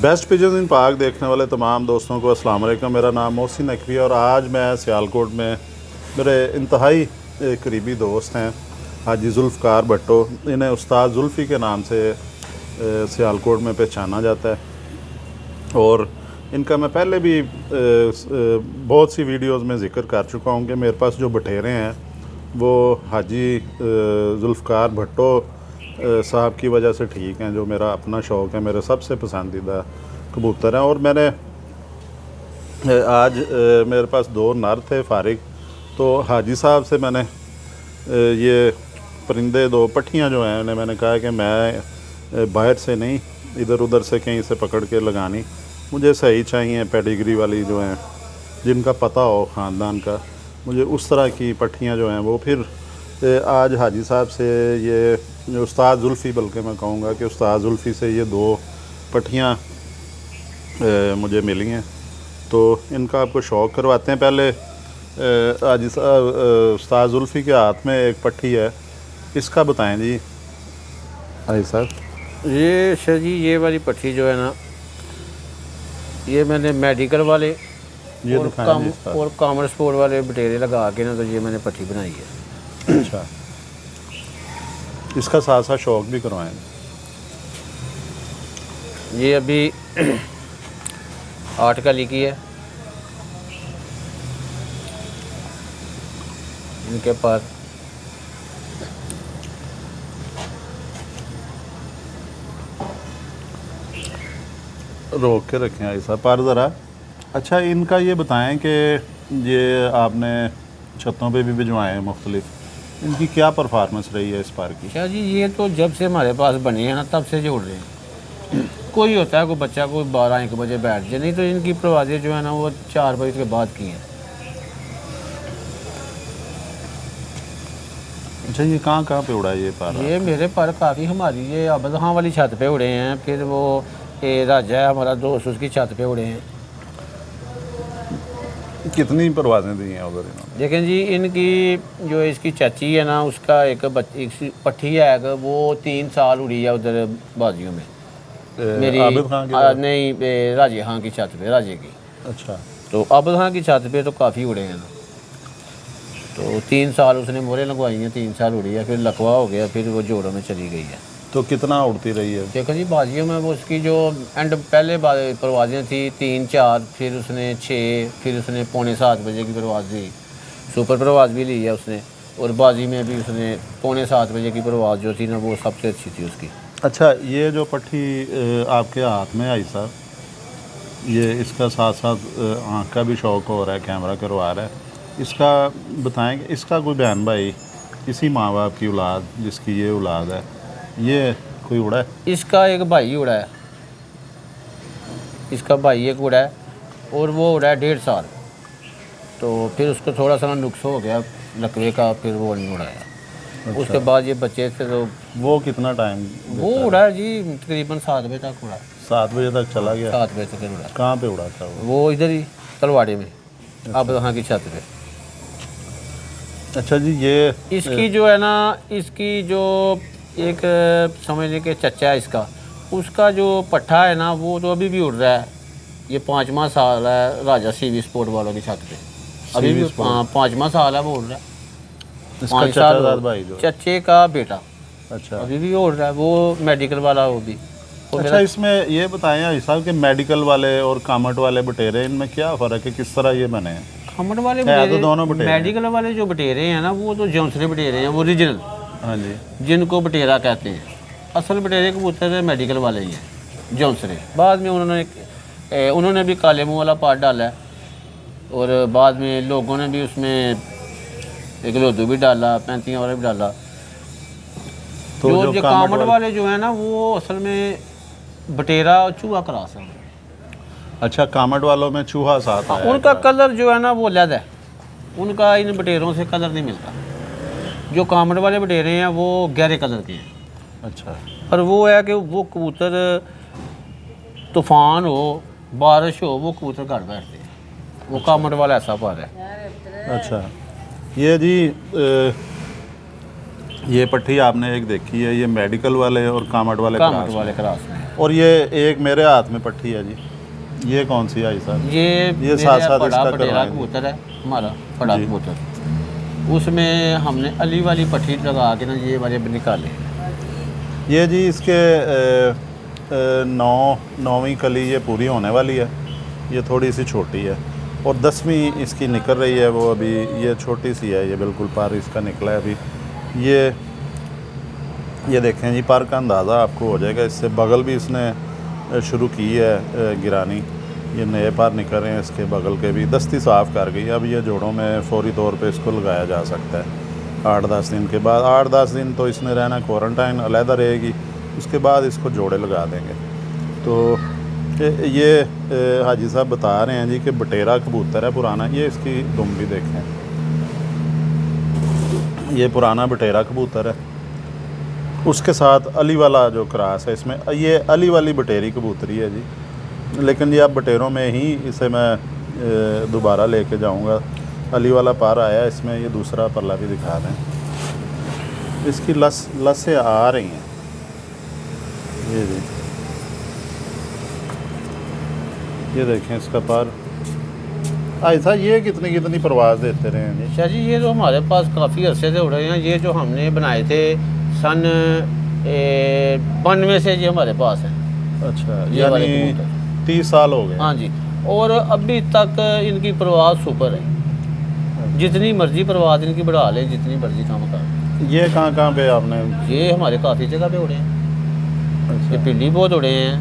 Best pigeon इन पाक देखने वाले तमाम दोस्तों को अस्सलाम वालेकुम। मेरा नाम मोहसिन नकवी और आज मैं सियालकोट में मेरे इंतहाई करीबी दोस्त हैं हाजी जुल्फ़कार भट्टो। इन्हें उस्ताद जुल्फ़ी के नाम से सियालकोट में पहचाना जाता है और इनका मैं पहले भी बहुत सी वीडियोज़ में ज़िक्र कर चुका हूँ कि मेरे पास जो बटेरे हैं वो हाजी जुल्फ़कार भट्टो साहब की वजह से ठीक हैं, जो मेरा अपना शौक़ है, मेरे सबसे पसंदीदा कबूतर हैं। और मैंने आज मेरे पास 2 नर थे फारिग, तो हाजी साहब से मैंने ये परिंदे 2 पट्ठियाँ जो हैं उन्हें मैंने कहा कि मैं बाहर से नहीं इधर उधर से कहीं से पकड़ के लगानी, मुझे सही चाहिए पेडिग्री वाली जो हैं जिनका पता हो ख़ानदान का, मुझे उस तरह की पट्ठियाँ जो हैं वो। फिर आज हाजी साहब से ये उस्ताद जुल्फ़ी, बल्कि मैं कहूँगा कि उस्ताद जुल्फ़ी से ये 2 पट्ठियाँ मुझे मिली हैं, तो इनका आपको शौक़ करवाते हैं। पहले हाजी साहब उस्ताद जुल्फ़ी के हाथ में एक पट्ठी है, इसका बताएं जी हाजी साहब। ये सर जी, ये वाली पट्टी जो है ना, ये मैंने मेडिकल वाले ये और कॉमर्स स्पोर्ट वाले बटेरे लगा के ना, तो ये मैंने पट्टी बनाई है। अच्छा, इसका साथ साथ शौक़ भी करवाएं। ये अभी 8 कली की है। इनके पर रोक के रखें ऐसा पर ज़रा। अच्छा, इनका ये बताएं कि ये आपने छतों पे भी भिजवाए हैं मुख्तलिफ, इनकी क्या परफॉर्मेंस रही है इस बार की? क्या जी, ये तो जब से हमारे पास बने हैं ना तब से जोड़ रहे हैं। कोई होता है कोई बच्चा कोई 12-1 बजे बैठ जाए, नहीं तो इनकी परवाज़ें जो है ना वो 4 बजे के बाद की हैं। अच्छा, ये कहाँ पे उड़ा है ये पर? ये मेरे पर काफ़ी हमारी ये अबदहाँ वाली छत पे उड़े हैं, फिर वो राजा है हमारा दोस्त, उसकी छत पे उड़े हैं। कितनी परवाज़ें दी हैं उधर इन्होंने? देखें जी, इनकी जो इसकी चाची है ना, उसका एक पट्ठी है कि वो 3 साल उड़ी है उधर बाजियों में। मेरी आबिद खान की? नहीं, राजे खां की छत पे, राजे की। अच्छा, तो आबिद खां की छत पे तो काफ़ी उड़े हैं ना, तो 3 साल उसने मोहरें लगवाई हैं, 3 साल उड़ी है, फिर लकवा हो गया, फिर वो जोड़ों में चली गई है। तो कितना उड़ती रही है? देखो जी, बाजियों में वो उसकी जो एंड पहले परवाज़ें थी 3-4, फिर उसने 6, फिर उसने 6:45 बजे की परवाज़ दी, सुपर परवाज़ भी ली है उसने, और बाजी में भी उसने 6:45 बजे की परवाज़ जो थी ना वो सबसे अच्छी थी उसकी। अच्छा, ये जो पट्टी आपके हाथ में आई साहब, ये इसका साथ साथ आँख का भी शौक़ हो रहा है, कैमरा करवा रहा है, इसका बताएं कि इसका कोई बहन भाई, इसी माँ बाप की औलाद जिसकी ये औलाद है, ये कोई उड़ा है? इसका एक भाई उड़ा है, इसका भाई एक उड़ा है, और वो उड़ा है 1.5 साल, तो फिर उसको थोड़ा सा नुक्स हो गया लकवे का, फिर वो नहीं उड़ाया। अच्छा। उसके बाद ये बच्चे थे तो वो कितना टाइम? वो उड़ा है जी तकरीबन 7 बजे तक उड़ा। 7 बजे तक चला गया? 7 बजे तक उड़ा। कहाँ पे उड़ा था वो इधर ही तलवाड़े में। अच्छा। अब वहाँ की छत पे। अच्छा जी, ये इसकी जो है ना, इसकी जो एक समझ लें कि चचा है इसका, उसका जो पट्ठा है ना वो तो अभी भी उड़ रहा है। ये 5वां साल है राजा सीवी स्पोर्ट वालों की छत पे, अभी भी 5वां साल है वो उड़ रहा है। इसका 5 साल भाई जो चचे का बेटा। अच्छा, अभी भी उड़ रहा है, वो मेडिकल वाला वो भी। अच्छा, इसमें ये बताएं हाजी साहब कि मेडिकल वाले और कामट वाले बटेरे, इनमें क्या फ़र्क है, किस तरह ये बने हैं? कामट वाले तो दोनों बटेरे, मेडिकल वाले जो बटेरे हैं ना वो तो जौनसरे बटेरे हैं, वो ओरिजिनल। हाँ जी, जिनको बटेरा कहते हैं। असल बटेरे कबूतर मेडिकल वाले ही हैं, जौनसरे। बाद में उन्होंने भी काले मुँह वाला पार्ट डाला है, और बाद में लोगों ने भी उसमें एक लोदू भी डाला, 35 वाला भी डाला। तो जो कामट वाले जो है ना वो असल में बटेरा और चूहा क्रॉस है। अच्छा, कामट वालों में चूहा साथ है? उनका कलर जो है ना वो अलग है, उनका इन बटेरों से कलर नहीं मिलता। जो कामट वाले बटेरे हैं वो गहरे कलर के हैं। अच्छा, पर वो है कि वो कबूतर तूफ़ान हो, बारिश हो, वो कबूतर घर बैठते हैं। वो कामट वाला ऐसा पार है। अच्छा, ये जी ये पट्टी आपने एक देखी है, ये मेडिकल वाले और कामट वाले क्रॉस में है। और ये एक मेरे हाथ में पट्टी है जी, ये कौन सी आई साहब? ये साथ साथ बड़ा इसका बटेरा करवाएं। कबूतर है हमारा, बड़ा जी। कबूतर, उसमें हमने अली वाली पट्टी लगा के ना ये वाले भी निकाले। ये जी इसके 9वीं कली ये पूरी होने वाली है, ये थोड़ी सी छोटी है, और 10वीं इसकी निकल रही है, वो अभी ये छोटी सी है, ये बिल्कुल पर इसका निकला है अभी। ये देखें जी, पर का अंदाज़ा आपको हो जाएगा इससे। बगल भी इसने शुरू की है गिरानी, ये नए पर निकल रहे हैं इसके बगल के भी, दस्ती साफ़ कर गई। अब ये जोड़ों में फौरी तौर पे इसको लगाया जा सकता है 8-10 दिन के बाद। 8-10 दिन तो इसने रहना, क्वारंटाइन अलहदा रहेगी, उसके बाद इसको जोड़े लगा देंगे। तो ये हाजी साहब बता रहे हैं जी कि बटेरा कबूतर है पुराना, ये इसकी दुम भी देखें, ये पुराना बटेरा कबूतर है, उसके साथ अली वाला जो क्रास है इसमें, ये अली वाली बटेरी कबूतरी है जी। लेकिन ये अब बटेरों में ही इसे मैं दोबारा लेके जाऊंगा। अली वाला पार आया इसमें, ये दूसरा पल्ला भी दिखा दें, इसकी लसें आ रही हैं ये जी, ये देखें इसका पार। ऐसा ये कितनी परवाज़ देते रहे हैं जी? शाह जी ये तो हमारे पास काफ़ी अरसे से उड़ रहे हैं, ये जो हमने बनाए थे सन 92 से ये हमारे पास है। अच्छा, ये वाले यानी कबूतर 30 साल हो गए। हाँ जी, और अभी तक इनकी परवाज़ सुपर है, जितनी मर्जी परवाज़ इनकी बढ़ा लें, जितनी मर्जी काम कर। ये कहाँ पे आपने? ये हमारे काफ़ी जगह पे उड़े हैं। अच्छा, ये पिंडी बहुत उड़े हैं,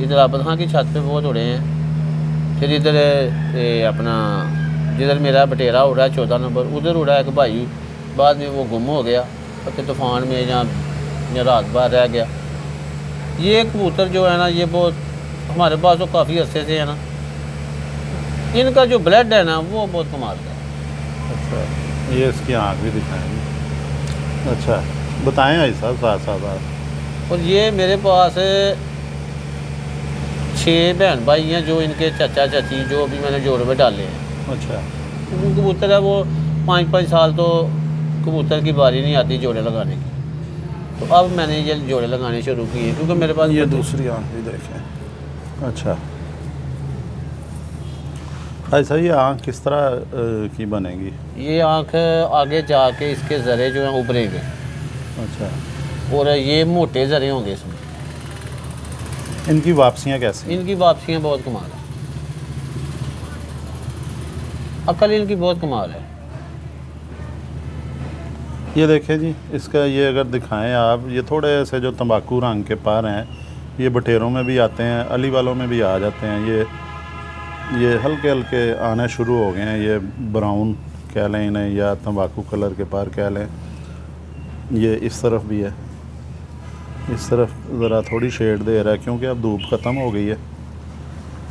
इधर आबदखां की छत पे बहुत उड़े हैं, फिर इधर अपना जिधर मेरा बटेरा उड़ा है 14 नंबर, उधर उड़ा एक भाई, बाद में वो गुम हो गया तो तूफ़ान में या रात भर रह गया। ये कबूतर जो है ना, ये बहुत हमारे पास तो काफ़ी अरसे से है ना, इनका जो ब्लड है ना वो बहुत कमाल का है। अच्छा, ये इसकी आँख भी दिखाएंगे। अच्छा, बताएं ऐसा साथ आप। और ये मेरे पास 6 बहन भाई हैं, जो इनके चाचा चाची जो अभी मैंने जोड़ में डाले हैं। अच्छा, वो कबूतर है वो 5-5 साल तो कबूतर की बारी नहीं आती जोड़े लगाने की, तो अब मैंने ये जोड़े लगाने शुरू किए क्योंकि मेरे पास ये दूसरी आँख भी देखें। अच्छा, ऐसा ये आँख किस तरह की बनेगी? ये आँख आगे जाके इसके ज़रे जो हैं उभरेंगे। अच्छा, और ये मोटे ज़रे होंगे इसमें। इनकी वापसियाँ कैसी? इनकी वापसियाँ बहुत कमाल है, अकल इनकी बहुत कमाल है। ये देखें जी, इसका ये अगर दिखाएं आप, ये थोड़े से जो तंबाकू रंग के पर हैं, ये बटेरों में भी आते हैं, अली वालों में भी आ जाते हैं। ये हल्के हल्के आने शुरू हो गए हैं, ये ब्राउन कह लें इन्हें या तंबाकू कलर के पर कह लें। ये इस तरफ भी है, इस तरफ ज़रा थोड़ी शेड दे रहा है क्योंकि अब धूप ख़त्म हो गई है,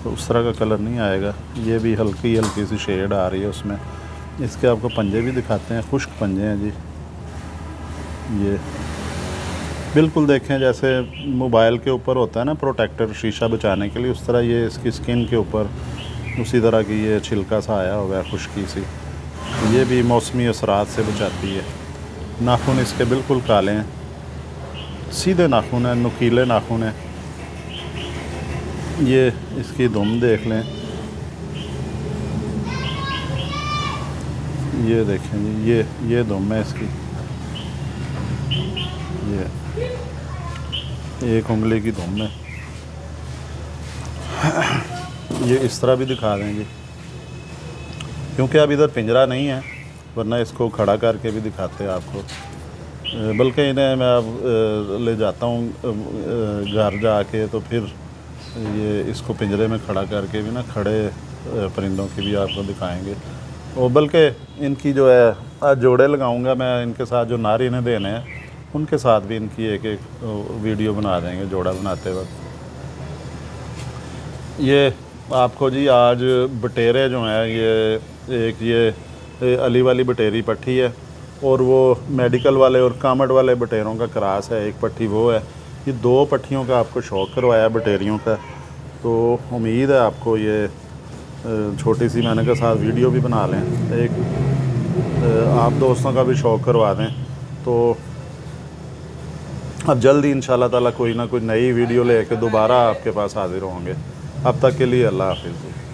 तो उस तरह का कलर नहीं आएगा। ये भी हल्की हल्की सी शेड आ रही है उसमें। इसके आपको पंजे भी दिखाते हैं, खुश्क पंजे हैं जी। ये बिल्कुल देखें जैसे मोबाइल के ऊपर होता है ना प्रोटेक्टर शीशा बचाने के लिए, उस तरह ये इसकी स्किन के ऊपर उसी तरह की ये छिलका सा आया हुआ है, खुश्की सी। ये भी मौसमी असरात से बचाती है। नाखून इसके बिल्कुल काले हैं, सीधे नाखून हैं, नुकीले नाखून हैं। ये इसकी दुम देख लें, ये देखें जी, ये दुम है इसकी, ये एक उंगली की दुम है। ये इस तरह भी दिखा देंगे क्योंकि अब इधर पिंजरा नहीं है, वरना इसको खड़ा करके भी दिखाते हैं आपको। बल्कि इन्हें मैं अब ले जाता हूँ घर जाके, तो फिर ये इसको पिंजरे में खड़ा करके भी ना खड़े परिंदों की भी आपको दिखाएंगे। और बल्कि इनकी जो है आज जोड़े लगाऊंगा मैं इनके साथ, जो नारी इन्हें देने हैं उनके साथ भी इनकी एक वीडियो बना देंगे जोड़ा बनाते वक्त। ये आपको जी आज बटेरे जो हैं, ये एक ये अली वाली बटेरी पट्टी है, और वो मेडिकल वाले और कामट वाले बटेरों का क्रास है, एक पट्टी वो है। ये 2 पट्टियों का आपको शौक़ करवाया बटेरियों का, तो उम्मीद है आपको ये छोटी सी मैंने के साथ वीडियो भी बना लें, एक आप दोस्तों का भी शौक़ करवा दें। तो अब जल्द ही इंशाल्लाह ताला कोई ना कोई नई वीडियो लेके दोबारा आपके पास हाजिर होंगे। अब तक के लिए अल्लाह हाफिज़।